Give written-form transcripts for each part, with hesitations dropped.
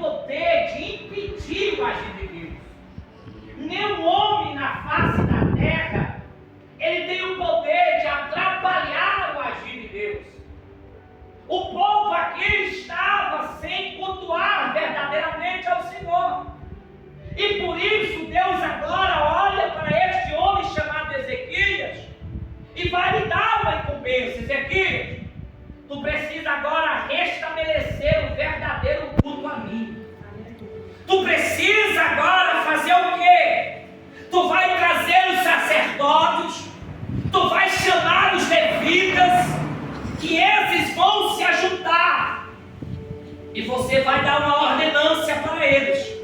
poder de impedir o agir de Deus. Nenhum homem na face da terra, ele tem o poder de atrapalhar o agir de Deus. O povo aqui estava sem cultuar verdadeiramente ao Senhor. E por isso Deus agora olha para este homem chamado Ezequias e vai lhe dar uma incumbência. Ezequias, tu precisa agora restabelecer o verdadeiro culto a mim. Tu precisa agora fazer o quê? Tu vai trazer os sacerdotes, tu vai chamar os levitas, que esses vão se ajuntar. E você vai dar uma ordenância para eles.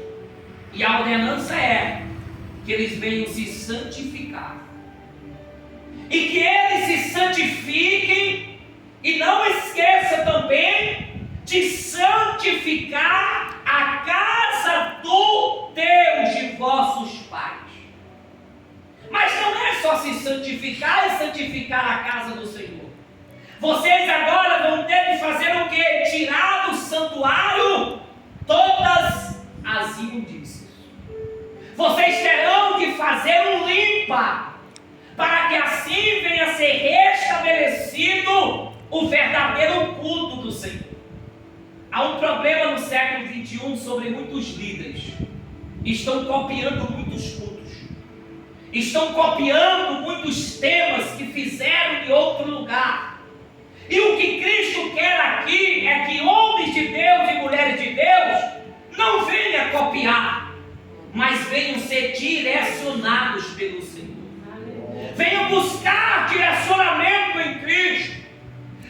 E a ordenança é que eles venham se santificar. E que eles se santifiquem. E não esqueça também de santificar a casa do Deus de vossos pais. Mas não é só se santificar e santificar a casa do Senhor. Vocês agora vão ter que fazer o quê? Tirar do santuário todas as imundícias. Vocês terão que fazer um limpa, para que assim venha a ser restabelecido o verdadeiro culto do Senhor. Há um problema no século XXI sobre muitos líderes. Estão copiando muitos cultos. Estão copiando muitos temas que fizeram de outro lugar. E o que Cristo quer aqui é que homens de Deus e mulheres de Deus não venham copiar, mas venham ser direcionados pelo Senhor. Venham buscar direcionamento em Cristo,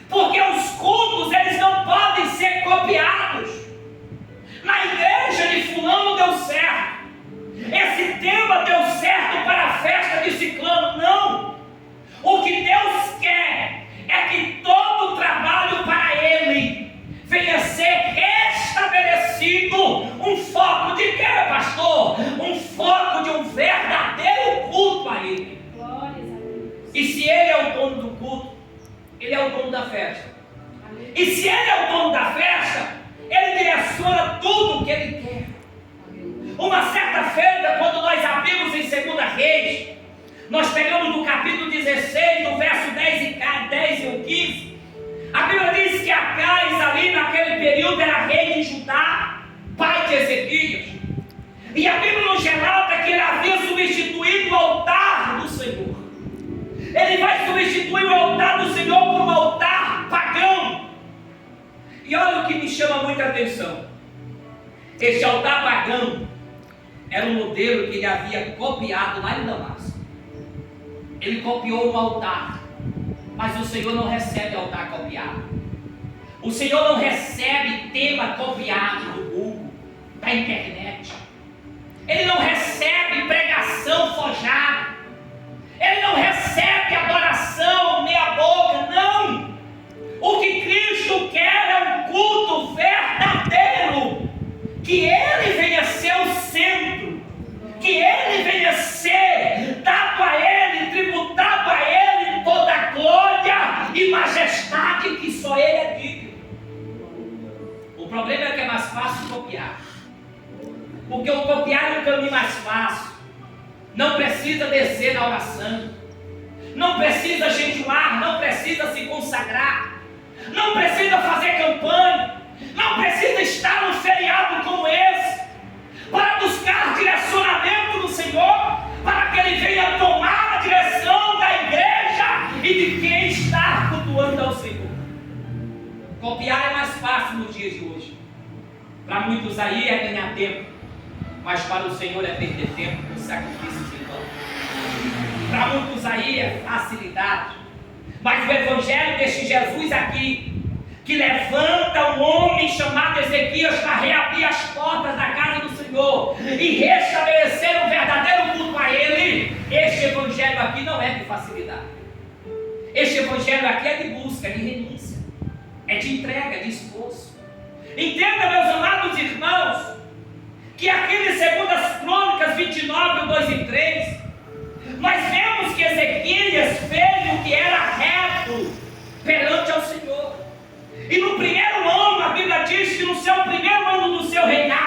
porque os cultos eles não podem ser copiados. Na igreja de fulano deu certo, esse tema deu certo para a festa de ciclano. Não, o que Deus quer é que todo o trabalho para Ele venha ser restabelecido. Um foco de quê, pastor? Um foco de um verdadeiro culto a Ele. E se Ele é o dono do culto, Ele é o dono da festa. E se Ele é o dono da festa, Ele direciona tudo o que Ele quer. Uma certa feita, quando nós abrimos em 2 Reis, nós pegamos no capítulo 16, do verso 10 e o 15. A Bíblia diz que Acais ali naquele período era rei de Judá, pai de Ezequias. E a Bíblia nos relata que ele havia substituído o altar do Senhor. Ele vai substituir o altar do Senhor por um altar pagão. E olha o que me chama muita atenção. Esse altar pagão era um modelo que ele havia copiado lá em Damasco. Ele copiou um altar, mas o Senhor não recebe altar copiado. O Senhor não recebe tema copiado do Google, da internet. Ele não recebe pregação forjada. Ele não recebe adoração meia boca, não. O que Cristo quer é um culto verdadeiro. Que Ele venha ser o centro. Que Ele venha ser dado a Ele, tributado a Ele toda a glória e majestade que só Ele é digno. O problema é que é mais fácil copiar. Porque o copiar é um caminho mais fácil. Não precisa descer na oração, não precisa jejuar, não precisa se consagrar, não precisa fazer campanha, não precisa estar num feriado como esse, para buscar direcionamento do Senhor, para que Ele venha tomar a direção da igreja e de quem está cultuando ao Senhor. Copiar é mais fácil nos dias de hoje. Para muitos aí é ganhar tempo, mas para o Senhor é perder tempo com sacrifícios em vão. Para muitos aí é facilidade, mas o evangelho deste Jesus aqui, que levanta um homem chamado Ezequias para reabrir as portas da casa do Senhor e restabelecer o verdadeiro culto a Ele, este evangelho aqui não é de facilidade. Este evangelho aqui é de busca, de renúncia, é de entrega, de esforço. Entenda, meus amados irmãos, que aqui em 2 Crônicas 29, 2 e 3, nós vemos que Ezequias fez o que era reto perante ao Senhor. E no primeiro ano, a Bíblia diz que no seu primeiro ano do seu reinado,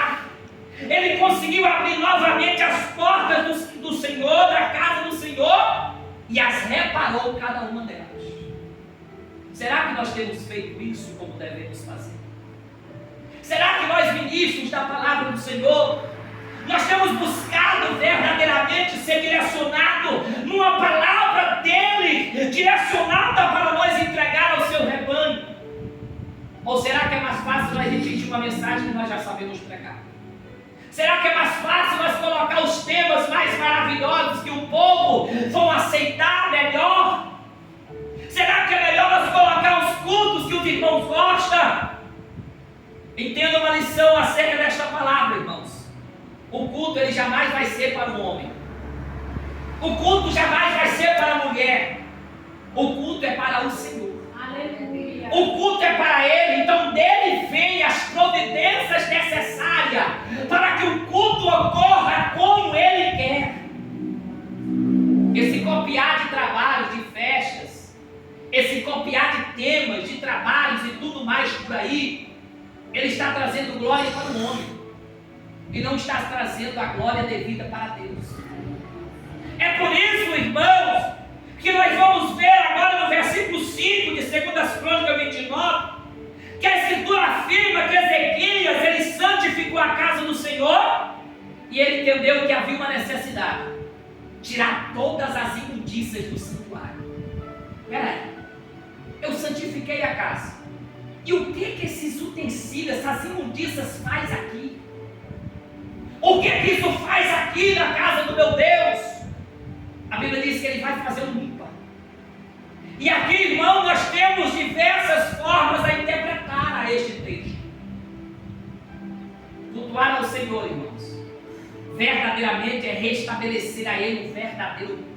conseguiu abrir novamente as portas do Senhor, da casa do Senhor, e as reparou cada uma delas. Será que nós temos feito isso como devemos fazer? Será que nós, ministros da palavra do Senhor, nós temos buscado verdadeiramente ser direcionado numa palavra dele, direcionada para nós entregar ao seu rebanho? Ou será que é mais fácil nós repetir uma mensagem que nós já sabemos pregar? Será que é mais fácil nós colocar os temas mais maravilhosos que o povo vão aceitar melhor? Será que é melhor nós colocar os cultos que os irmãos gostam? Entenda uma lição acerca desta palavra, irmãos. O culto ele jamais vai ser para o homem. O culto jamais vai ser para a mulher. O culto é para o Senhor. Aleluia. O culto é para Ele. Então dele vem as providências necessárias para que o culto ocorra como Ele quer. Esse copiar de trabalhos, de festas, esse copiar de temas, de trabalhos e tudo mais por aí, ele está trazendo glória para o homem e não está trazendo a glória devida para Deus. É por isso, irmãos, que nós vamos ver agora no versículo 5 de 2 Crônicas 29, que a Escritura afirma que Ezequias, ele santificou a casa do Senhor e ele entendeu que havia uma necessidade: tirar todas as imundícias do santuário. Peraí, eu santifiquei a casa, e o que esses utensílios, essas imundícias faz aqui? O que isso faz aqui na casa do meu Deus? A Bíblia diz que ele vai fazer um limpa. E aqui, irmão, nós temos diversas formas a interpretar a este texto. Cultuar ao Senhor, irmãos, verdadeiramente é restabelecer a Ele o verdadeiro culto.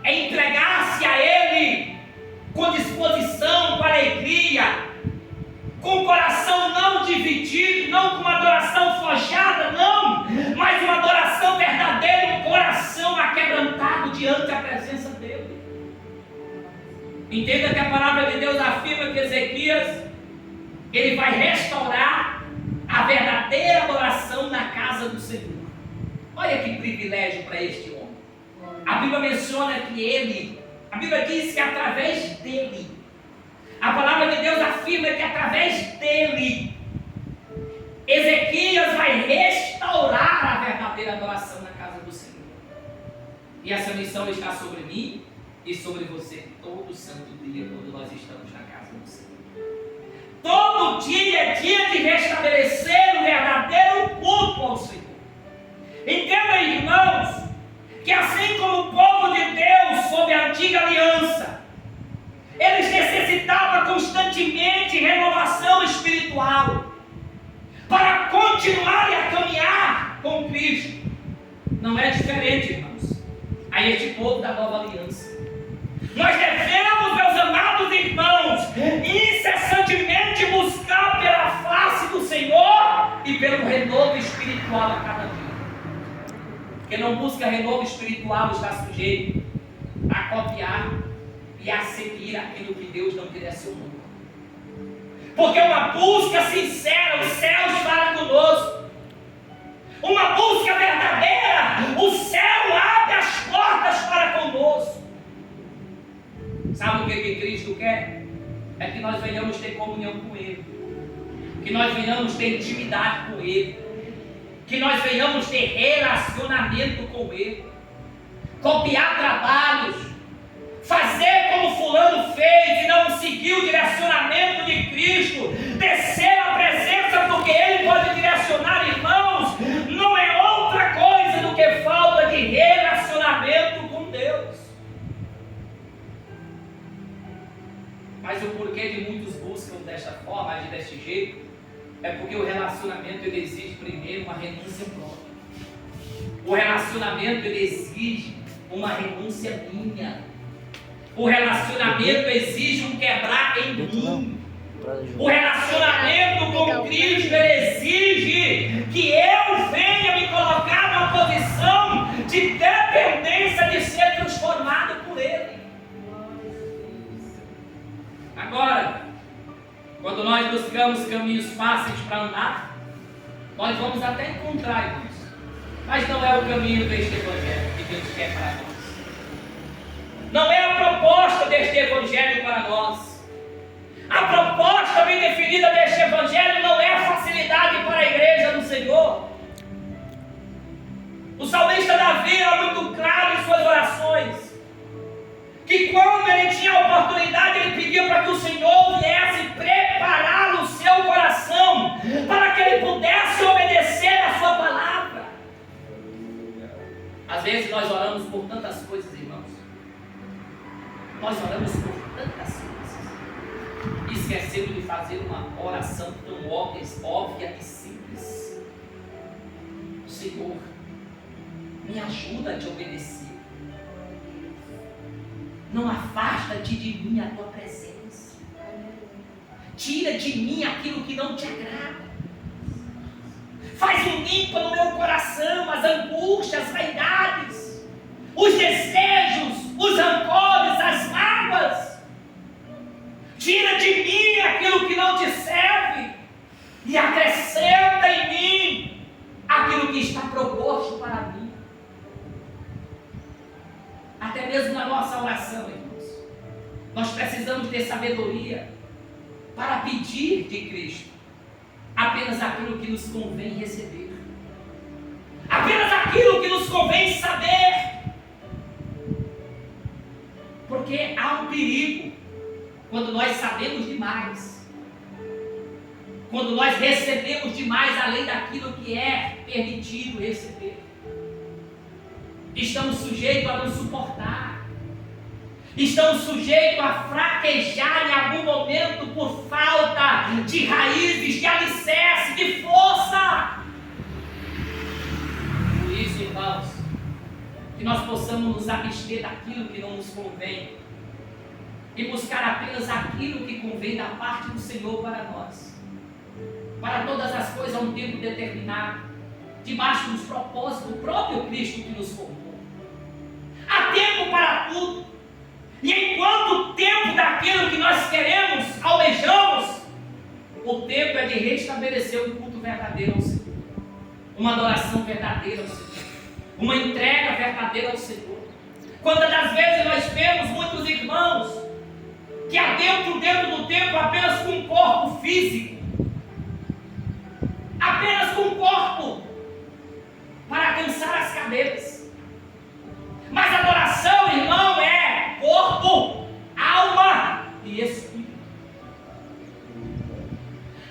É entregar-se a Ele com disposição, com alegria, com o coração não dividido, não com uma adoração forjada, não, mas uma adoração verdadeira, um coração aquebrantado diante da presença dele. Entenda que a palavra de Deus afirma que Ezequias, ele vai restaurar a verdadeira adoração na casa do Senhor. Olha que privilégio para este homem. A Bíblia menciona que a Bíblia diz que através dele, a palavra de Deus afirma que através dele, Ezequias vai restaurar a verdadeira adoração na casa do Senhor. E essa missão está sobre mim e sobre você todo santo dia, quando nós estamos na casa do Senhor. Todo dia é dia de restabelecer o verdadeiro culto ao Senhor. Entenda, irmãos, que assim como o povo de Deus sob a antiga aliança, eles necessitavam constantemente renovação espiritual para continuarem a caminhar com Cristo. Não é diferente, irmãos, a este povo da nova aliança. Nós devemos, meus amados irmãos, incessantemente buscar pela face do Senhor e pelo renovo espiritual a cada dia. Quem não busca renovo espiritual está sujeito a copiar e a seguir aquilo que Deus não direcionou. Porque uma busca sincera, os céus falam conosco. Uma busca verdadeira, o céu abre as portas para conosco. Sabe o que Cristo quer? É que nós venhamos ter comunhão com Ele, que nós venhamos ter intimidade com Ele, que nós venhamos ter relacionamento com Ele, copiar trabalhos, fazer como fulano fez e não seguir o direcionamento de Cristo, descer a presença porque Ele pode direcionar, irmãos, não é outra coisa do que falta de relacionamento com Deus. Mas o porquê de muitos buscam desta forma, agir deste jeito, é porque o relacionamento ele exige primeiro uma renúncia própria. O relacionamento ele exige uma renúncia minha. O relacionamento exige um quebrar em mim. O relacionamento com Cristo ele exige que eu venha me colocar numa posição de dependência de ser transformado por Ele. Agora, quando nós buscamos caminhos fáceis para andar, Nós vamos até encontrar, irmãos, mas não é o caminho deste evangelho que Deus quer para nós. Não é a proposta deste evangelho para nós. A proposta bem definida deste evangelho não é a facilidade para a igreja do Senhor. O salmista Davi era muito claro em suas orações, que quando ele tinha a oportunidade, ele pedia para que o Senhor viesse preparar o seu coração, para que ele pudesse obedecer a sua palavra. Às vezes nós oramos por tantas coisas, irmãos. Nós oramos por tantas coisas, esquecendo de fazer uma oração tão óbvia e simples. Senhor, me ajuda a te obedecer. Não afasta-te de mim a tua presença. Tira de mim aquilo que não te agrada. Faz um limpa no meu coração as angústias, as vaidades, os desejos, os rancores, as mágoas. Tira de mim aquilo que não te serve e acrescenta em mim aquilo que está proposto para mim. Até mesmo na nossa oração, irmãos, nós precisamos ter sabedoria para pedir de Cristo apenas aquilo que nos convém receber, apenas aquilo que nos convém saber, porque há um perigo quando nós sabemos demais, quando nós recebemos demais além daquilo que é permitido receber. Estamos sujeitos a não suportar, estamos sujeitos a fraquejar em algum momento por falta de raízes, de alicerce, de força. Por isso, irmãos, que nós possamos nos abster daquilo que não nos convém e buscar apenas aquilo que convém da parte do Senhor para nós. Para todas as coisas há um tempo determinado, debaixo dos propósitos do próprio Cristo que nos formou. Há tempo para tudo. E enquanto o tempo daquilo que nós queremos, almejamos, o tempo é de restabelecer um culto verdadeiro ao Senhor, uma adoração verdadeira ao Senhor, uma entrega verdadeira ao Senhor. Quantas das vezes nós vemos muitos irmãos que adentram dentro do templo apenas com um corpo físico, apenas com um corpo para alcançar as cadeiras. Mas adoração, irmão, é corpo, alma e espírito.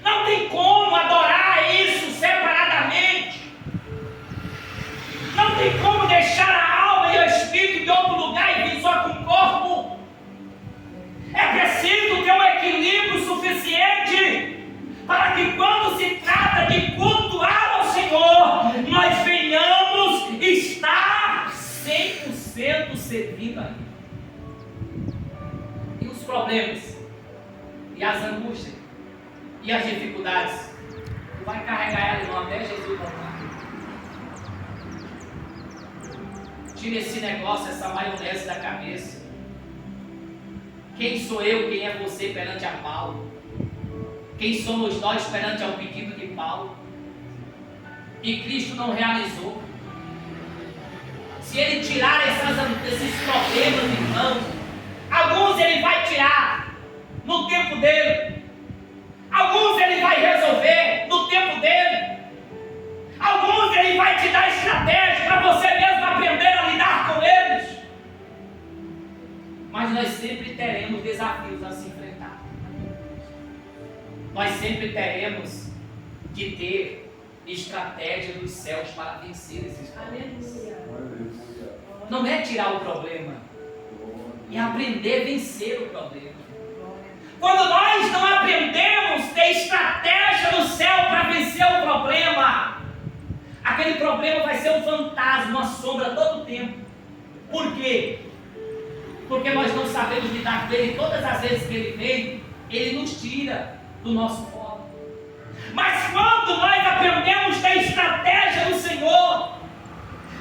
Não tem como adorar isso separadamente. Não tem como deixar a alma e o espírito em outro lugar e vir só com o corpo. É preciso ter um equilíbrio suficiente para que quando se trata de cultuar ao Senhor, nós venhamos estar 100% servindo a Ele. E os problemas, e as angústias, e as dificuldades, tu vai carregar ela, irmão, até Jesus voltar. Tira esse negócio, essa maionese da cabeça. Quem sou eu, quem é você perante a Paulo? Quem somos nós perante ao pedido de Paulo? E Cristo não realizou. Se Ele tirar esses problemas, irmãos, alguns Ele vai tirar no tempo dele, alguns Ele vai resolver no tempo dele, alguns Ele vai te dar estratégia para você mesmo aprender a lidar com eles. Mas nós sempre teremos desafios a se enfrentar. Nós sempre teremos de ter estratégia dos céus para vencer esses problemas. Não é tirar o problema, é aprender a vencer o problema. Quando nós não aprendemos a ter estratégia no céu para vencer o problema, aquele problema vai ser um fantasma, uma sombra todo o tempo. Por quê? Porque nós não sabemos lidar com ele. Todas as vezes que ele vem, ele nos tira do nosso foco. Mas quando nós aprendemos a ter estratégia no Senhor,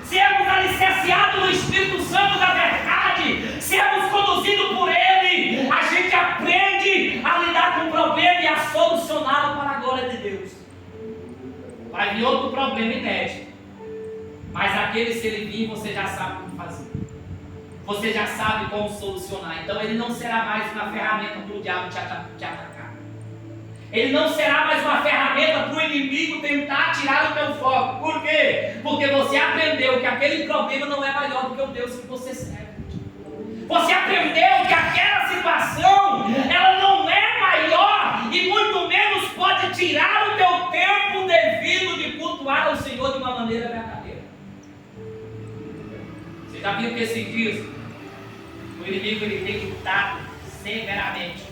sermos alicerciados no Espírito Santo da verdade, sermos conduzidos por Ele, a gente aprende a lidar com o problema e a solucioná-lo para a glória de Deus. Vai vir outro problema inédito. Mas aquele, se ele vir, você já sabe o que fazer. Você já sabe como solucionar. Então ele não será mais uma ferramenta para o diabo te atacar. Ele não será mais uma ferramenta para o inimigo tentar tirar o teu foco. Por quê? Porque você aprendeu que aquele problema não é maior do que o Deus que você serve. Você aprendeu que aquela situação, ela não é maior e muito menos pode tirar o teu tempo devido de cultuar ao Senhor de uma maneira verdadeira. Você já viu que esses dias o inimigo ele tem lutado severamente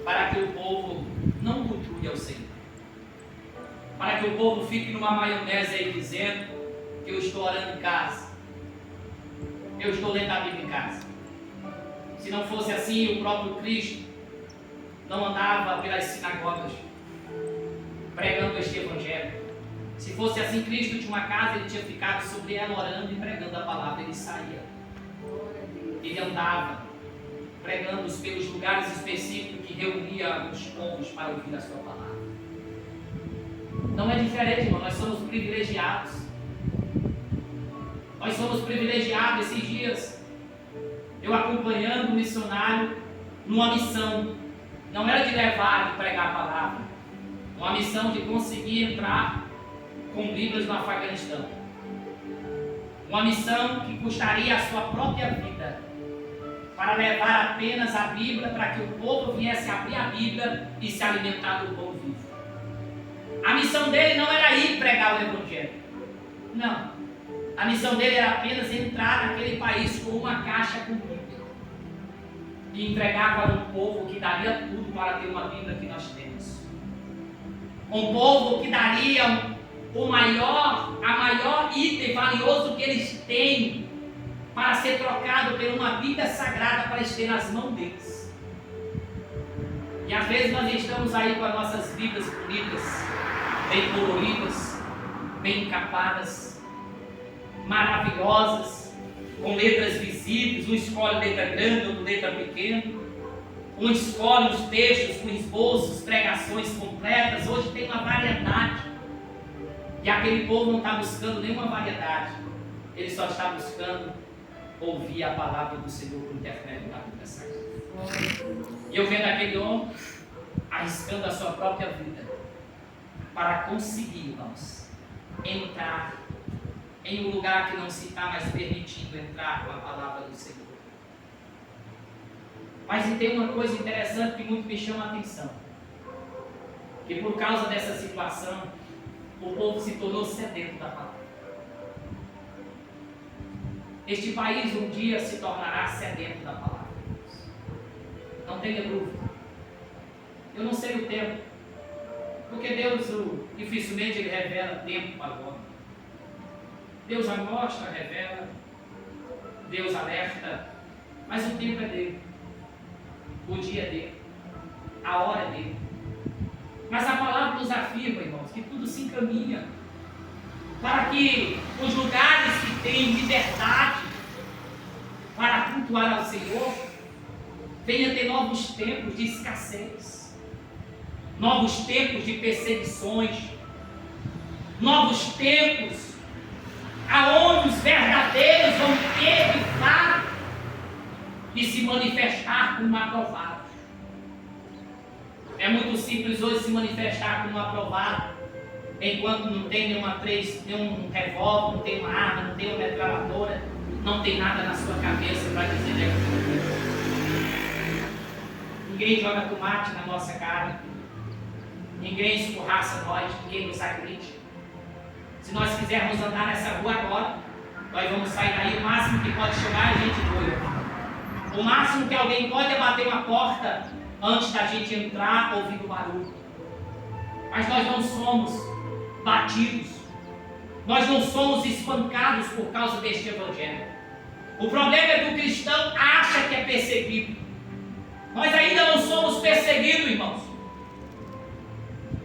para que o povo não cultue ao Senhor, para que o povo fique numa maionese aí dizendo que eu estou orando em casa, eu estou lendo a Bíblia em casa. Se não fosse assim, o próprio Cristo não andava pelas sinagogas pregando este Evangelho. Se fosse assim, Cristo tinha uma casa, ele tinha ficado sobre ela orando e pregando a palavra. Ele saía, ele andava pregando pelos lugares específicos que reunia os povos para ouvir a sua palavra. Não é diferente, irmão, nós somos privilegiados. Nós somos privilegiados. Esses dias eu acompanhando um missionário numa missão, não era de levar e pregar a palavra, uma missão de conseguir entrar com Bíblias no Afeganistão, uma missão que custaria a sua própria vida, para levar apenas a Bíblia, para que o povo viesse abrir a Bíblia e se alimentar do pão vivo. A missão dele não era ir pregar o Evangelho, não. A missão dele era apenas entrar naquele país com uma caixa com Bíblia e entregar para um povo que daria tudo para ter uma Bíblia que nós temos. Um povo que daria a maior item valioso que eles têm para ser trocado por uma Bíblia sagrada para eles terem nas mãos deles. E às vezes nós estamos aí com as nossas Bíblias bonitas, bem coloridas, bem encapadas, maravilosas, com letras visíveis, um escolhe letra grande, outro letra pequena, um escolhe os textos com esboços, pregações completas. Hoje tem uma variedade, e aquele povo não está buscando nenhuma variedade, ele só está buscando ouvir a palavra do Senhor por intermédio da Bíblia Sagrada. E eu vendo aquele homem arriscando a sua própria vida para conseguir, irmãos, entrar em um lugar que não se está mais permitindo entrar com a palavra do Senhor. Mas tem uma coisa interessante que muito me chama a atenção, que por causa dessa situação, o povo se tornou sedento da palavra. Este país um dia se tornará sedento da palavra. Não tenha dúvida. Eu não sei o tempo, porque Deus dificilmente ele revela tempo para o homem. Deus já mostra, revela, Deus alerta, mas o tempo é dele, o dia é dele, a hora é dele. Mas a palavra nos afirma, irmãos, que tudo se encaminha para que os lugares que têm liberdade para cultuar ao Senhor venham ter novos tempos de escassez, novos tempos de perseguições, novos tempos aonde os verdadeiros vão ter de fato de se manifestar como aprovados. É muito simples hoje se manifestar como aprovado, enquanto não tem nenhum revólver, não tem uma arma, não tem uma metralhadora, não tem nada na sua cabeça para dizer negativo. Ninguém joga tomate na nossa cara, ninguém escorraça nós, ninguém nos agride. Se nós quisermos andar nessa rua agora, nós vamos sair daí, o máximo que pode chegar a gente doida. O máximo que alguém pode é bater uma porta antes da gente entrar ouvindo o barulho. Mas nós não somos batidos, nós não somos espancados por causa deste Evangelho. O problema é que o cristão acha que é perseguido. Nós ainda não somos perseguidos, irmãos.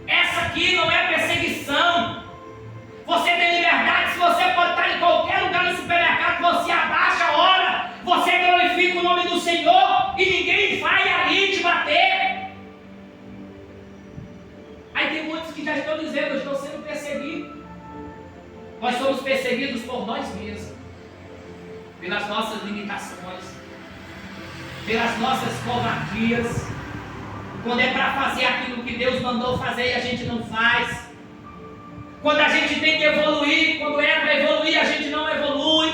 Essa aqui não é perseguição. Você tem liberdade, se você pode estar em qualquer lugar no supermercado, você abaixa a hora, você glorifica o nome do Senhor e ninguém vai ali te bater. Aí tem muitos que já estão dizendo: eu estou sendo perseguido. Nós somos perseguidos por nós mesmos, pelas nossas limitações, pelas nossas covardias. Quando é para fazer aquilo que Deus mandou fazer e a gente não faz. Quando a gente tem que evoluir, quando é para evoluir, a gente não evolui.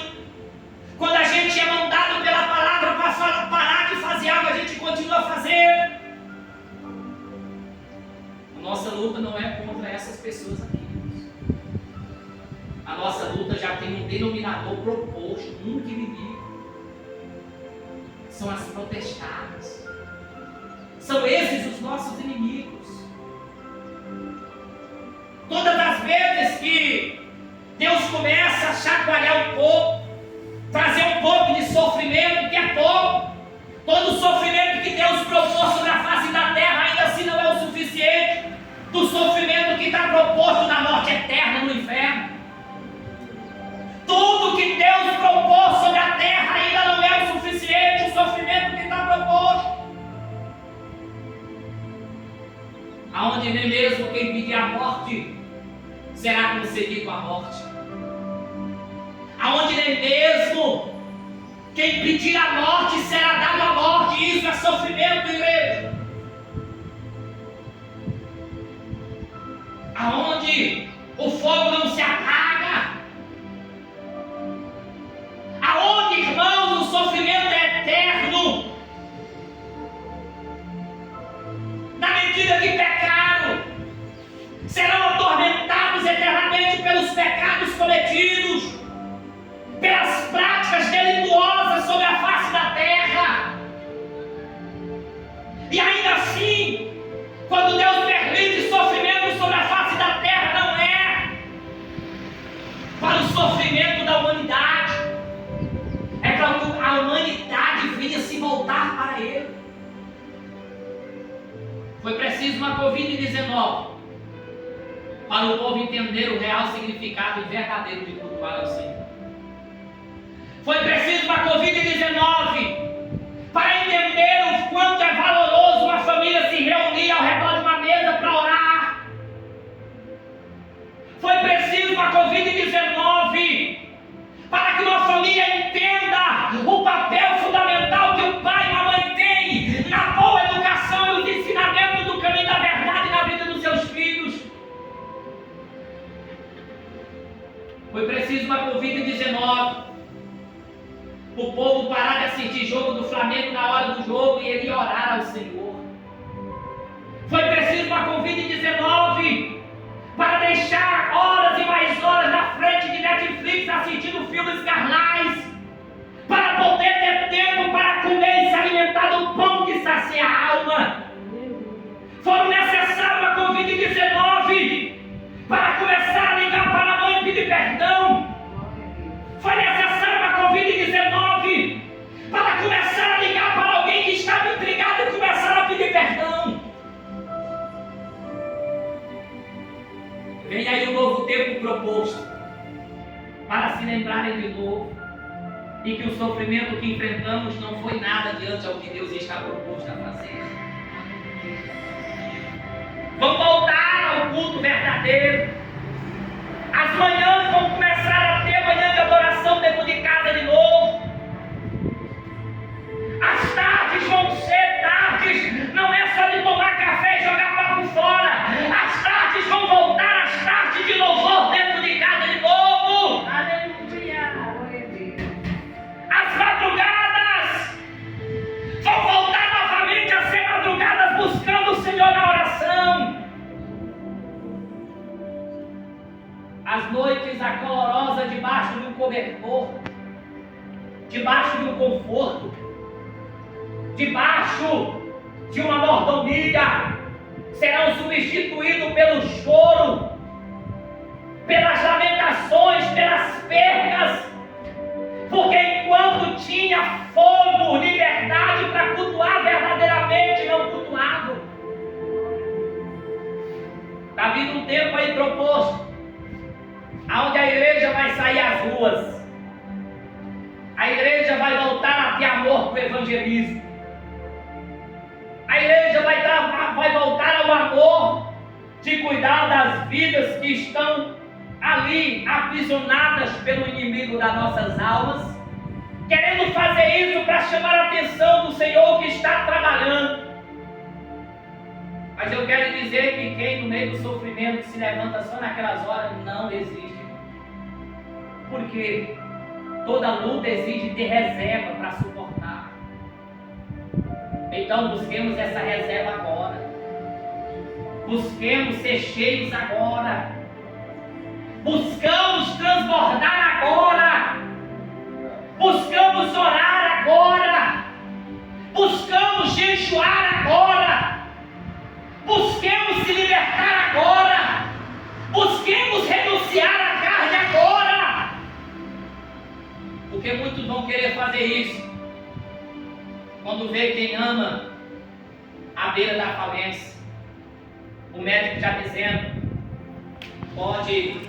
Quando a gente é mandado pela palavra para parar de fazer algo, a gente continua fazendo. A nossa luta não é contra essas pessoas aqui. A nossa luta já tem um denominador proposto, um único inimigo. São as protestadas. São esses os nossos inimigos. Todas as vezes que Deus começa a chacoalhar um pouco, trazer um pouco de sofrimento, que é pouco, todo o sofrimento que Deus proposto na face da terra ainda assim não é o suficiente do sofrimento que está proposto na morte eterna no inferno. Tudo que Deus propôs sobre a terra ainda não é o suficiente, o sofrimento que está proposto. Aonde nem mesmo quem pedir a morte será concedido a morte. Aonde nem mesmo quem pedir a morte será dado a morte. Isso é sofrimento, igreja. Aonde o fogo não se apaga. Aonde, irmãos, o sofrimento é eterno. Na medida que pecaram, serão atormentados eternamente pelos pecados cometidos, pelas práticas delituosas sobre a face da terra. E ainda assim, quando Deus permite sofrimento sobre a face da terra, não é para o sofrimento da humanidade, é para que a humanidade venha se voltar para Ele. Foi preciso uma Covid-19 para o povo entender o real significado verdadeiro de cultuar ao Senhor. Foi preciso uma Covid-19 para entender o quanto é valoroso uma família se reunir ao redor de uma mesa para orar. Foi preciso uma Covid-19 para que uma família entenda o papel fundamental que o pai e a mãe têm na boa educação e os ensinamentos do caminho da verdade na vida dos seus filhos. Foi preciso uma Covid-19 o povo parar de assistir jogo do Flamengo na hora do jogo e ele orar ao Senhor. Foi preciso uma Covid-19 para deixar horas e mais horas na frente de Netflix assistindo filmes carnais, para poder ter tempo para comer e se alimentar do pão que sacia a alma. Foi necessário uma Covid-19 para começar a ligar para a mãe e pedir perdão. Foi necessário uma Covid-19 para começar a ligar para alguém que estava intrigado e começar a pedir perdão. Vem aí um novo tempo proposto para se lembrarem de novo e que o sofrimento que enfrentamos não foi nada diante ao que Deus está proposto a fazer. Vamos voltar ao culto verdadeiro. As manhãs vão começar a ter manhã de adoração dentro de casa de novo. As tardes vão ser tardes, não é só de tomar café e jogar papo fora. As tardes vão voltar, as tardes de louvor dentro de casa de novo. Aleluia! As madrugadas vão voltar novamente a ser madrugadas buscando o Senhor na oração. As noites acolorosas debaixo de um cobertor, debaixo de um conforto, debaixo de uma mordomia, serão substituídos pelo choro, pelas lamentações, pelas perdas, porque enquanto tinha fogo, liberdade para cultuar verdadeiramente, não cultuavam. Está vindo um tempo aí proposto, onde a igreja vai sair às ruas, a igreja vai voltar a ter amor para o evangelismo, a igreja vai voltar ao amor de cuidar das vidas que estão ali aprisionadas pelo inimigo das nossas almas, querendo fazer isso para chamar a atenção do Senhor que está trabalhando. Mas eu quero dizer que quem no meio do sofrimento se levanta só naquelas horas não existe. Porque toda luta exige ter reserva para suportar. Então busquemos essa reserva agora. Busquemos ser cheios agora. Buscamos transbordar agora. Buscamos orar agora. Buscamos jejuar agora. Busquemos se libertar agora. Busquemos renunciar à carne agora. Porque muitos vão querer fazer isso quando vê quem ama à beira da falência. O médico já dizendo: pode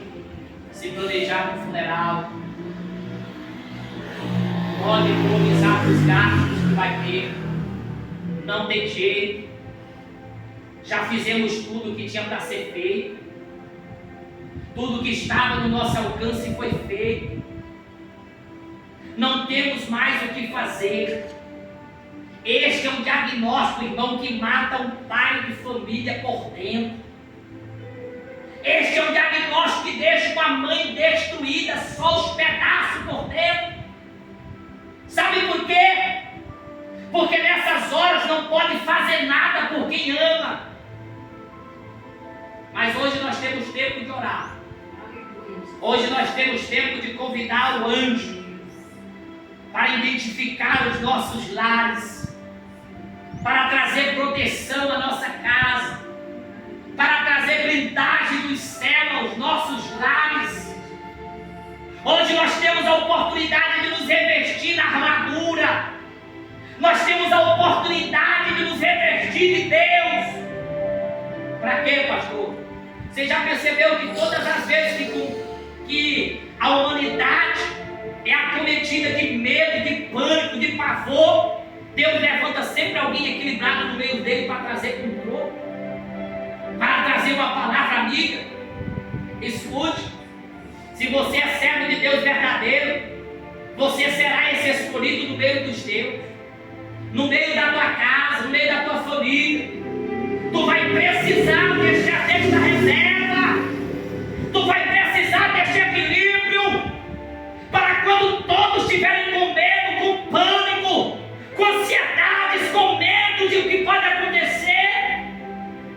se planejar no funeral, pode economizar os gastos que vai ter, não tem jeito, já fizemos tudo o que tinha para ser feito, tudo que estava no nosso alcance foi feito, não temos mais o que fazer. Este é um diagnóstico, irmão, que mata um pai de família por dentro. Este é um diagnóstico que deixa uma mãe destruída, só os pedaços por dentro. Sabe por quê? Porque nessas horas não pode fazer nada por quem ama. Mas hoje nós temos tempo de orar. Hoje nós temos tempo de convidar o anjo para identificar os nossos lares, para trazer proteção à nossa casa, para trazer blindagem dos céus aos nossos lares. Hoje nós temos a oportunidade de nos revestir na armadura. Nós temos a oportunidade de nos revestir de Deus. Para quê, pastor? Você já percebeu que todas as vezes que a humanidade é acometida de medo, de pânico, de pavor, Deus levanta sempre alguém equilibrado no meio dele para trazer controle, para trazer uma palavra amiga. Escute, se você é servo de Deus verdadeiro, você será esse escolhido no meio dos teus, no meio da tua casa, no meio da tua família. Tu vai precisar desta reserva, tu vai precisar deste equilíbrio, para quando todos estiverem com medo, com pânico, com ansiedades, com medo de o que pode acontecer,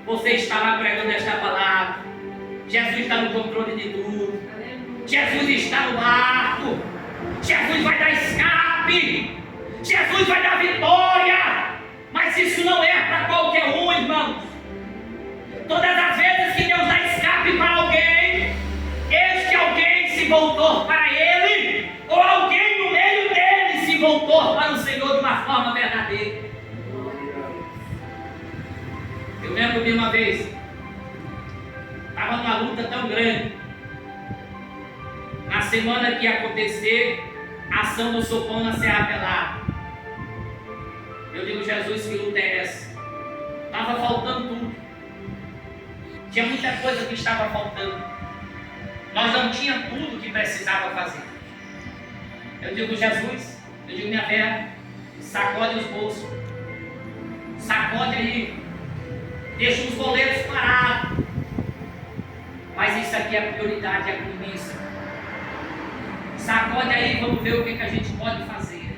você estará pregando esta palavra. Jesus está no controle de tudo. Jesus está no barco. Jesus vai dar escape. Jesus vai dar vitória. Mas isso não é para qualquer um, irmãos. Todas as vezes que Deus dá escape para alguém, este alguém se voltou para Ele, ou alguém no meio dele se voltou para o Senhor de uma forma verdadeira. Eu lembro de uma vez, estava numa luta tão grande. Na semana que ia acontecer a ação do sopão na Serra Pelada, eu digo: Jesus, que luta é essa? Estava faltando tudo. Tinha muita coisa que estava faltando. Nós não tínhamos tudo que precisava fazer. Eu digo: Jesus, eu digo: minha Vera, sacode os bolsos, sacode aí, deixa os goleiros parados. Mas isso aqui é a prioridade, é a premissa. Sacode aí, vamos ver o que a gente pode fazer.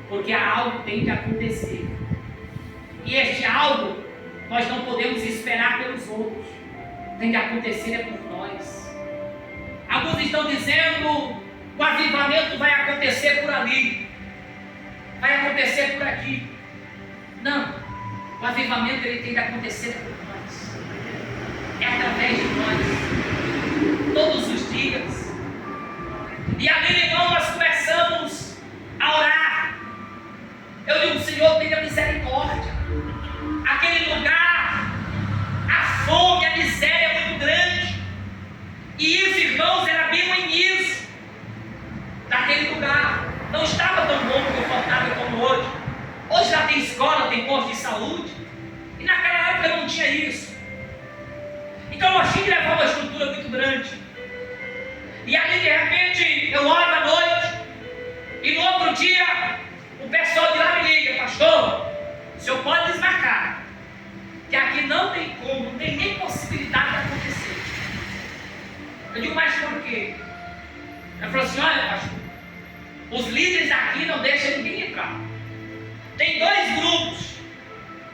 Porque algo tem que acontecer. E este algo nós não podemos esperar pelos outros. Tem que acontecer é por nós. Alguns estão dizendo: o avivamento vai acontecer por ali, vai acontecer por aqui. Não, o avivamento ele tem que acontecer por nós. É através de nós, todos os dias. E ali, irmão, nós começamos a orar. Eu digo: Senhor, tenha misericórdia. Aquele lugar, a fome, a miséria é muito grande. E isso, irmãos, era bem o início daquele lugar. Não estava tão bom, confortável como hoje. Hoje já tem escola, tem posto de saúde. E naquela época não tinha isso. que levar uma estrutura muito grande. E ali de repente eu oro à noite, e no outro dia o pessoal de lá me liga: pastor, o senhor pode desmarcar, que aqui não tem como, não tem nem possibilidade de acontecer. Eu digo: mas por quê? Ela falou assim: olha, pastor, os líderes aqui não deixam ninguém entrar. Tem dois grupos,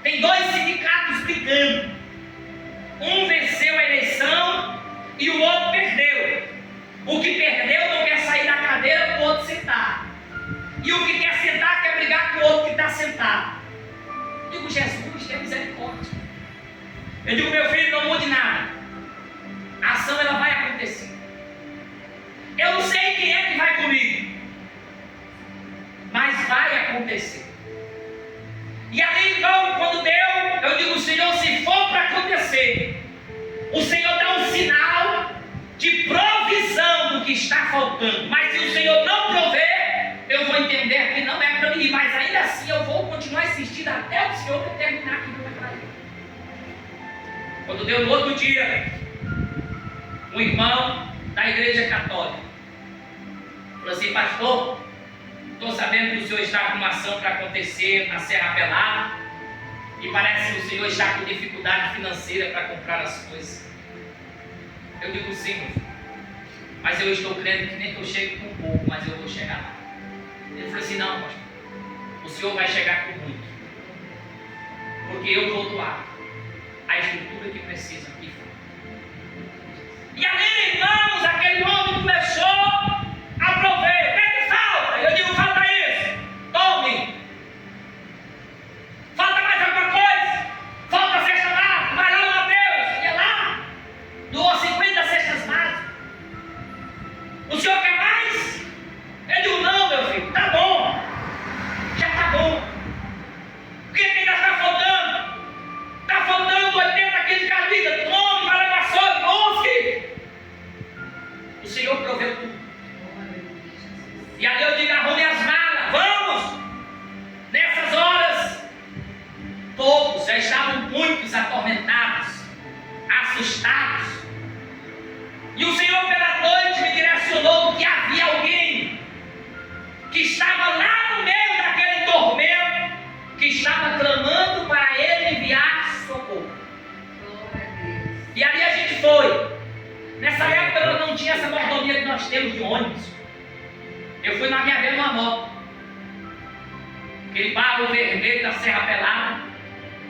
tem dois sindicatos brigando. Um venceu a eleição e o outro perdeu. O que perdeu não quer sair da cadeira para o outro sentar. E o que quer sentar quer brigar com o outro que está sentado. Eu digo: Jesus, tem misericórdia. Eu digo: meu filho, não mude nada. A ação ela vai acontecer. Eu não sei quem é que vai comigo, mas vai acontecer. E ali então, quando deu, eu digo: Senhor, se for para acontecer, o Senhor dá um sinal de provisão do que está faltando. Mas se o Senhor não prover, eu vou entender que não é para mim. Mas ainda assim eu vou continuar insistindo até o Senhor determinar que não é para mim. Quando deu no outro dia, um irmão da igreja católica falou assim: pastor, estou sabendo que o senhor está com uma ação para acontecer na Serra Pelada, e parece que o senhor está com dificuldade financeira para comprar as coisas. Eu digo: sim, meu filho, mas eu estou crendo que nem que eu chegue com pouco, mas eu vou chegar lá. Ele falou assim: não, pastor, o senhor vai chegar com muito, porque eu vou doar a estrutura que precisa aqui. E ali, irmãos, aquele homem começou a prover. O que é que falta? Eu digo: falta isso, tome. Falta mais alguma coisa? Falta a cesta básica. Vai lá no Mateus, ia lá, doou 50 cestas básicas. O senhor quer mais? Eu digo: não, meu filho, tá bom, já tá bom. O que ainda está faltando? Está faltando 80 quilos de carne. Tome, vai levar só, busque. O Senhor proveu tudo. E ali eu digo: arrume as malas, vamos. Nessas horas, todos já estavam muitos atormentados, assustados. E o Senhor pela noite me direcionou que havia alguém que estava lá no meio daquele tormento, que estava clamando para ele enviar socorro. E ali a gente foi. Nessa época eu não tinha essa mordomia que nós temos de ônibus. Eu fui na minha vez numa moto. Aquele barro vermelho da Serra Pelada,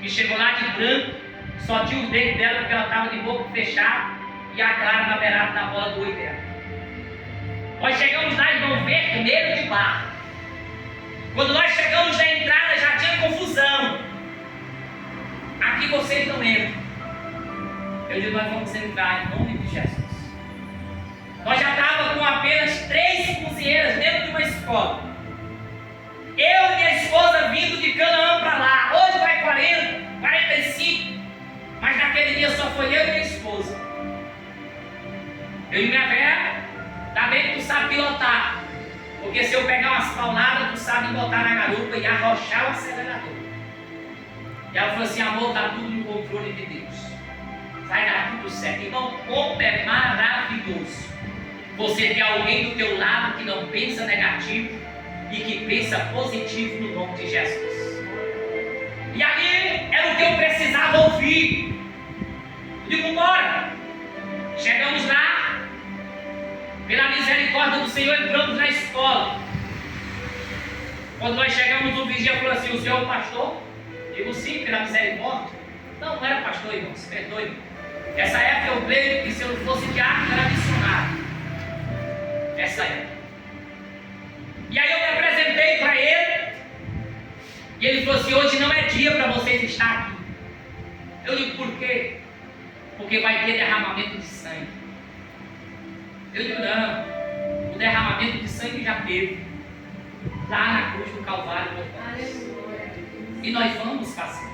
que chegou lá de branco, só tinha os dentes dela porque ela estava de boca fechada e a clara na beirada da bola do olho dela. Nós chegamos lá, irmão, vermelho de barro. Quando nós chegamos na entrada já tinha confusão. Aqui vocês não entram. Eu digo: nós vamos entrar em nome de Jesus. Nós já estávamos com apenas 3 cozinheiras dentro de uma escola. Eu e minha esposa vindo de Canaã para lá. Hoje vai 40, 45. Mas naquele dia só foi eu e minha esposa. Eu e minha velha, tá bem que tu sabe pilotar. Porque se eu pegar umas pauladas, tu sabe botar na garupa e arrochar o acelerador. E ela falou assim: amor, está tudo no controle de Deus. Vai dar tudo certo. Irmão, como é maravilhoso você ter alguém do teu lado que não pensa negativo e que pensa positivo no nome de Jesus. E ali era o que eu precisava ouvir. Eu digo: bora. Chegamos lá, pela misericórdia do Senhor, entramos na escola. Quando nós chegamos, o vigia falou assim: o senhor é o pastor? Digo: sim, pela misericórdia. Não era pastor, irmão, se perdoe. Essa época eu creio que se eu não fosse diácono era missionário. Essa época. E aí eu me apresentei para ele. E ele falou assim: hoje não é dia para vocês estar aqui. Eu digo: por quê? Porque vai ter derramamento de sangue. Eu digo: não, o derramamento de sangue já teve lá na cruz do Calvário. E nós vamos fazer.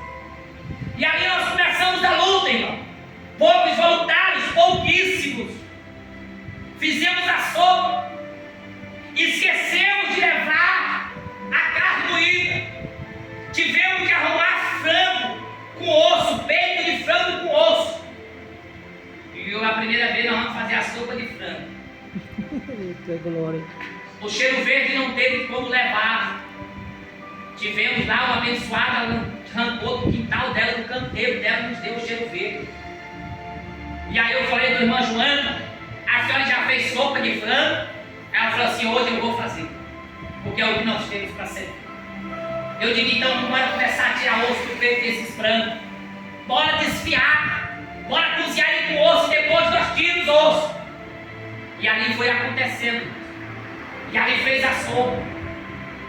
E aí nós começamos a luta, irmão. Poucos voluntários, pouquíssimos. Fizemos a sopa. Esquecemos de levar a carne moída. Tivemos que arrumar frango com osso, peito de frango com osso. E primeira vez nós vamos fazer a sopa de frango. Que glória. O Cheiro Verde não teve como levar. Tivemos lá uma abençoada, ela arrancou do quintal dela, do canteiro dela, nos deu o Cheiro Verde. E aí eu falei para a irmã Joana, a senhora já fez sopa de frango? Ela falou assim, hoje eu vou fazer, porque é o que nós temos para servir. Eu digo, então bora começar a tirar osso do peito desses frangos. Bora desfiar, bora cozinhar ele com osso, depois nós tiramos o osso. E ali foi acontecendo. E ali fez a sopa.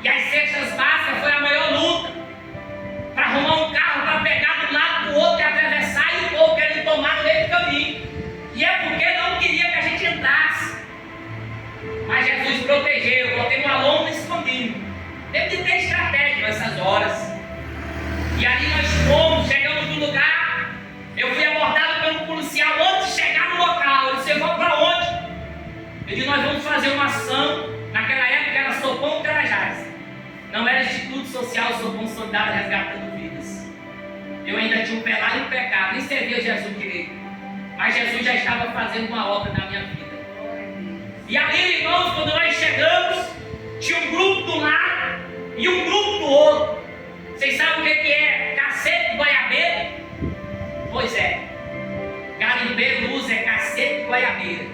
E as cestas básicas foi a maior luta. Para arrumar um carro, para pegar de um lado para o outro e atravessar, e o povo querendo tomar no meio do caminho. E é porque não queria que a gente entrasse. Mas Jesus protegeu, botei uma lomba escondida. Teve de ter estratégia nessas horas. E ali nós fomos, chegamos no lugar. Eu fui abordado pelo policial antes de chegar no local. Ele disse, eu vou para onde? Eu disse, nós vamos fazer uma ação. Naquela época era Sopão Carajás. Não era Instituto Social Sopão Solidário Resgatando Vidas. Eu ainda tinha um pé lá e um pecado, nem servia Jesus direito. Mas Jesus já estava fazendo uma obra na minha vida. E ali, irmãos, quando nós chegamos, tinha um grupo do lado e um grupo do outro. Vocês sabem o que é cacete de goiabeira? Pois é. Garimpeiro usa cacete de goiabeira.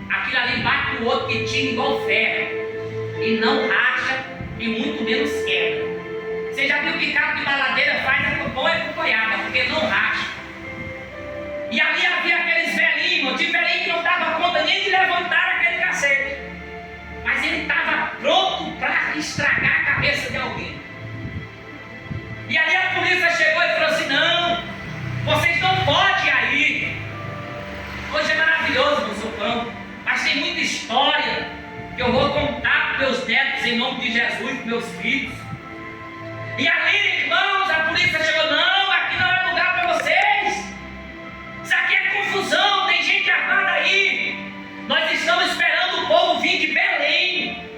Aquilo ali bate no outro que tira igual ferro. E não racha e muito menos quebra. Você já viu que cabo de baladeira faz com bom e com goiaba, porque não racha. E ali havia aqueles velhinhos, tinha velhinho que não dava conta nem de levantar aquele cacete. Mas ele estava pronto para estragar a cabeça de alguém. E ali a polícia chegou e falou assim, não, vocês não podem ir aí. Hoje é maravilhoso no Sopão, mas tem muita história que eu vou contar para meus netos em nome de Jesus, para meus filhos. E ali, irmãos, a polícia chegou, não, aqui não é lugar para vocês. Isso aqui é confusão, tem gente armada aí. Nós estamos esperando o povo vir de Belém,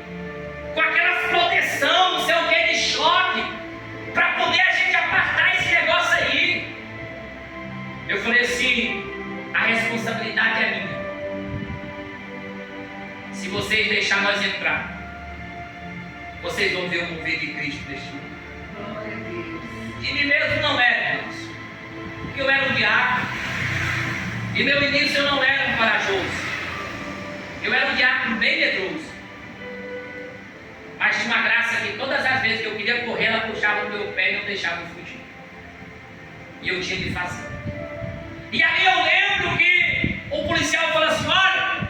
com aquelas proteção, não sei o que, de choque, para poder a gente apartar esse negócio aí. Eu falei assim, a responsabilidade é minha. Se vocês deixarem nós entrar, vocês vão ver o mover de Cristo neste mundo. De mim mesmo não era, irmãos, porque eu era um diácono, e meu início eu não era um corajoso, eu era um diácono bem medroso, mas tinha uma graça que todas as vezes que eu queria correr, ela puxava o meu pé e não deixava eu fugir, e eu tinha que fazer. E ali eu lembro que o policial falou assim, olha,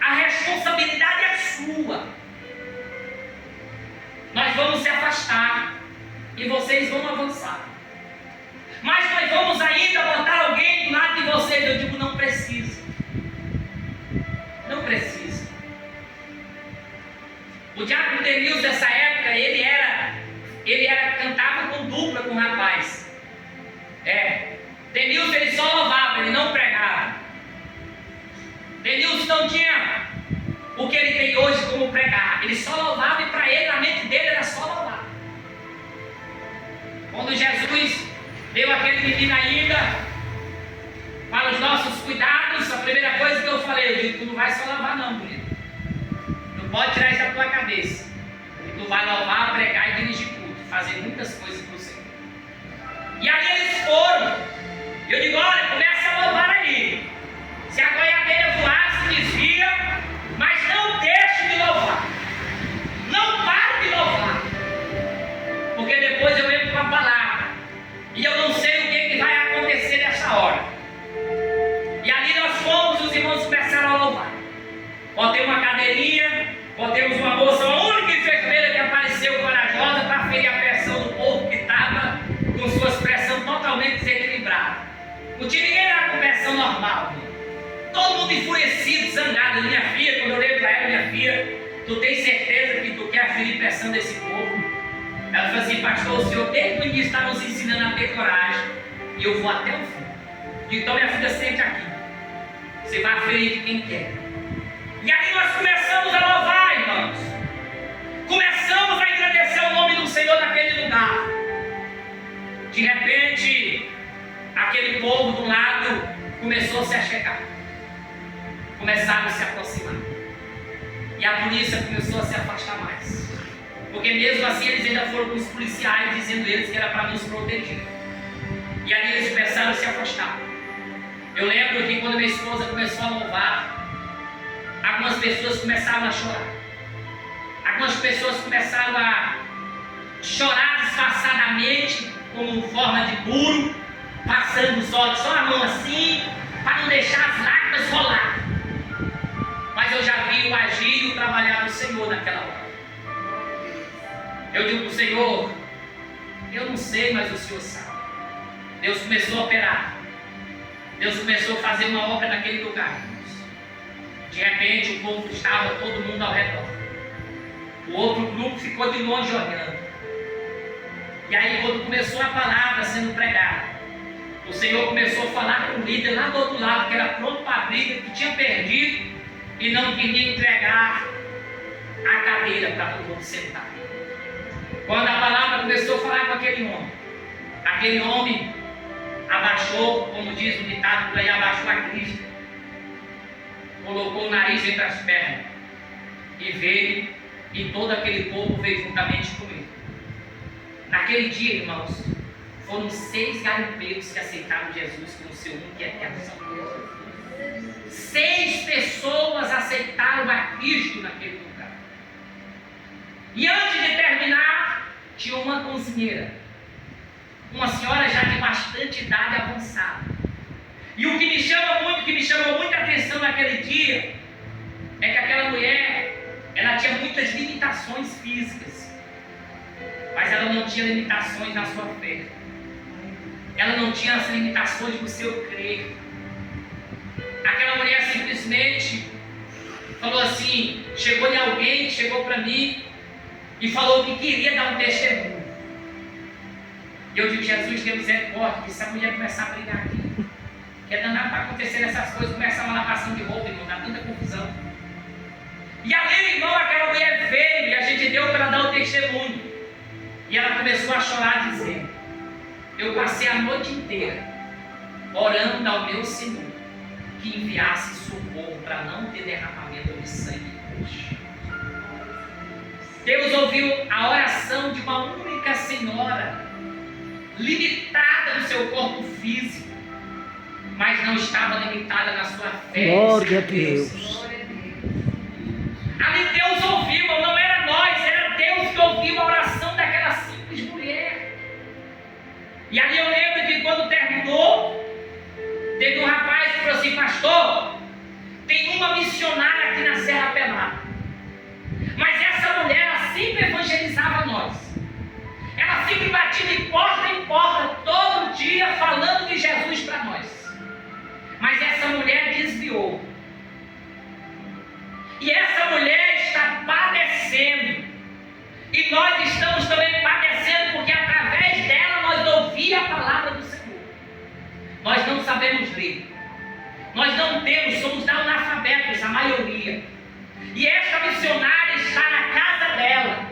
a responsabilidade é sua, nós vamos se afastar e vocês vão avançar, mas nós vamos ainda botar alguém do lado de vocês. Eu digo, não precisa, não precisa. O diácono Denilson nessa época, ele cantava com dupla com o rapaz. Denilson ele só louvava, ele não pregava. Denilson não tinha o que ele tem hoje como pregar, ele só louvava, e para ele, na mente dele, era só louvar. Quando Jesus deu aquele menino ainda para os nossos cuidados, a primeira coisa que eu falei, eu digo, tu não vai só louvar não, bonito. Não pode tirar isso da tua cabeça. Tu vai louvar, pregar e dirigir culto, fazer muitas coisas para o Senhor. E aí eles foram. Eu digo, olha, começa a louvar aí. Se a goiabeira voar, se desvia, mas não deixe de louvar. Não pare de louvar. Porque depois eu entro com a palavra. E eu não sei o que vai acontecer nessa hora. E ali nós fomos, os irmãos começaram a louvar. Botei uma cadeirinha, botemos uma moça, a única enfermeira que apareceu corajosa para ferir a pressão do povo que estava com suas pressões totalmente desequilibradas. Não tinha ninguém lá com pressão normal. Todo mundo enfurecido, zangado. Minha filha, quando eu olhei para ela, minha filha, tu tem certeza que tu quer ferir pressão desse povo? Ela falou assim, pastor, o senhor desde o início está nos ensinando a ter coragem, e eu vou até o fim. Então minha filha, sente aqui. Você vai ferir de quem quer. E aí nós começamos a louvar, irmãos. Começamos a agradecer o nome do Senhor naquele lugar. De repente, aquele povo do lado começou-se a chegar. Começaram a se aproximar. E a polícia começou a se afastar mais. Porque mesmo assim eles ainda foram com os policiais dizendo eles que era para nos proteger. E ali eles começaram a se afastar. Eu lembro que quando minha esposa começou a louvar, algumas pessoas começaram a chorar. Algumas pessoas começaram a chorar disfarçadamente, como forma de muro, passando os olhos, só a mão assim, para não deixar as lágrimas rolar. Mas eu já vi o agir e o trabalhar do Senhor naquela hora. Eu digo para o Senhor, eu não sei, mas o Senhor sabe. Deus começou a operar. Deus começou a fazer uma obra naquele lugar. De repente o povo estava, todo mundo ao redor. O outro grupo ficou de longe olhando. E aí quando começou a palavra sendo pregada, o Senhor começou a falar com o líder lá do outro lado, que era pronto para a briga, que tinha perdido e não queria entregar a cadeira para todo mundo sentar. Quando a palavra começou a falar com aquele homem abaixou, como diz o ditado por aí, abaixou a crista, colocou o nariz entre as pernas e veio, e todo aquele povo veio juntamente com ele. Naquele dia, irmãos, foram 6 garimpeiros que aceitaram Jesus como seu único e eterno Salvador. 6 pessoas aceitaram a Cristo naquele lugar. E antes de terminar, tinha uma cozinheira, uma senhora já de bastante idade avançada. E o que me chamou muita atenção naquele dia, é que aquela mulher, ela tinha muitas limitações físicas, mas ela não tinha limitações na sua fé. Ela não tinha as limitações do seu crer. Aquela mulher simplesmente falou assim, chegou em alguém, chegou para mim e falou que queria dar um testemunho. E eu digo, Jesus, tenha misericórdia, que se a mulher começar a brigar aqui, que é danado para acontecer essas coisas, começar uma lavação de roupa, irmão, dá tanta confusão. E ali, irmão, aquela mulher veio e a gente deu para dar o testemunho. E ela começou a chorar dizendo, eu passei a noite inteira orando ao meu Senhor que enviasse socorro para não ter derramamento de sangue hoje. Deus ouviu a oração de uma única senhora, limitada no seu corpo físico, mas não estava limitada na sua fé. Glória a Deus. Ali Deus ouviu, não era nós, era Deus que ouviu a oração daquela simples mulher. E ali eu lembro que quando terminou, teve um rapaz que falou assim, pastor, tem uma missionária aqui na Serra Pelada, mas essa mulher, ela sempre evangelizava nós. Ela sempre batia de porta em porta, todo dia, falando de Jesus para nós. Mas essa mulher desviou. E essa mulher está padecendo. E nós estamos também padecendo, porque através dela nós ouvimos a palavra do Senhor. Nós não sabemos ler. Nós não temos, somos analfabetos, a maioria. E essa missionária está na casa dela.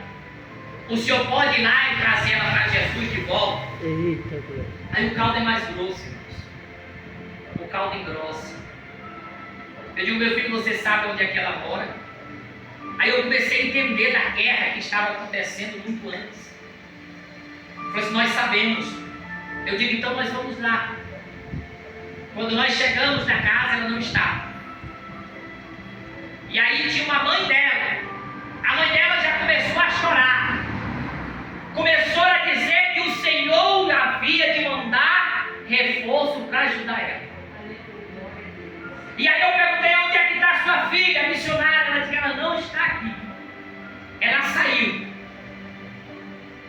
O senhor pode ir lá e trazer ela para Jesus de volta. Eita, Deus. Aí o caldo é mais grosso, irmãos. O caldo engrossa. Eu digo, meu filho, você sabe onde é que ela mora? Aí eu comecei a entender da guerra que estava acontecendo muito antes. Falei assim, nós sabemos. Eu digo, então nós vamos lá. Quando nós chegamos na casa, ela não estava. E aí tinha uma mãe dela. A mãe dela já começou a chorar. Começou a dizer que o Senhor havia de mandar reforço para ajudar ela. E aí eu perguntei, onde é que está sua filha, a missionária? Ela disse que ela não está aqui. Ela saiu.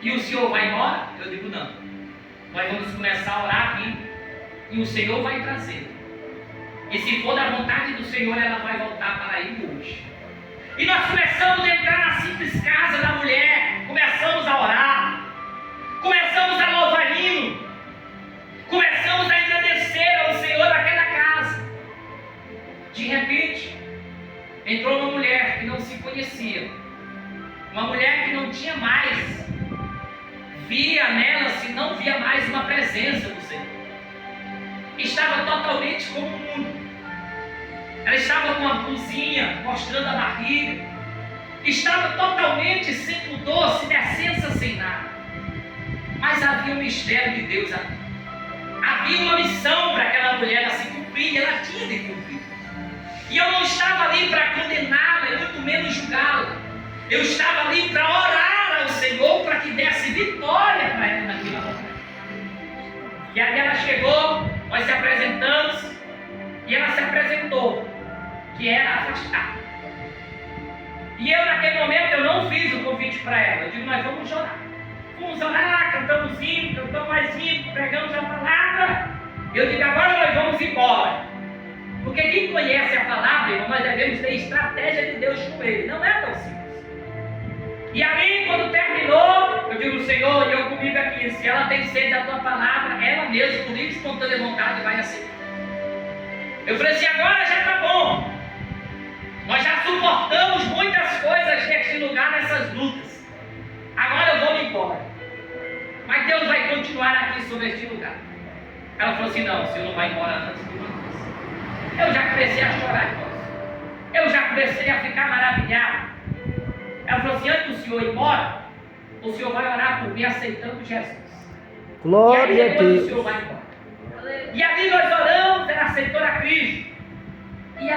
E o senhor vai embora? Eu digo, não. Nós vamos começar a orar aqui e o Senhor vai trazer. E se for da vontade do Senhor, ela vai voltar para aí hoje. E nós começamos a entrar na simples casa da mulher. Começamos a orar. Começamos a louvar hino. Começamos a agradecer ao Senhor daquela casa. De repente, entrou uma mulher que não se conhecia. Uma mulher que não tinha mais. Via nela, se não via mais uma presença do Senhor. estava totalmente como o mundo. Ela estava com a blusinha mostrando a barriga, estava totalmente sem pudor, sem decência, sem nada. Mas havia um mistério de Deus ali. Havia uma missão para aquela mulher a se cumprir, e ela tinha de cumprir. E eu não estava ali para condená-la, e muito menos julgá-la. Eu estava ali para orar ao Senhor para que desse vitória para ela naquela hora. E aí ela chegou, nós se apresentamos, e ela se apresentou, que era afastada. E eu naquele momento eu não fiz o convite para ela. Eu digo, nós vamos orar. Vamos orar, cantamos hino, cantamos mais hino, pregamos a palavra. Eu digo, agora nós vamos embora. Porque quem conhece a palavra, irmão, nós devemos ter estratégia de Deus com ele. Não é tão simples. E aí, quando terminou, eu digo, Senhor, e eu comigo aqui, se ela tem sede da tua palavra, ela mesma, por livre e espontânea vontade, vai aceitar. Eu falei assim, agora já está bom. Nós já suportamos muitas coisas neste lugar, nessas lutas. Agora eu vou me embora. Mas Deus vai continuar aqui sobre este lugar. Ela falou assim, não, o senhor não vai embora antes de mim. Eu já comecei a chorar, irmãos. Eu já comecei a ficar maravilhado. Ela falou assim, antes do senhor ir embora, o senhor vai orar por mim aceitando Jesus. Glória e aí a depois Deus. o senhor vai embora. E ali nós oramos, ela aceitou a Cristo.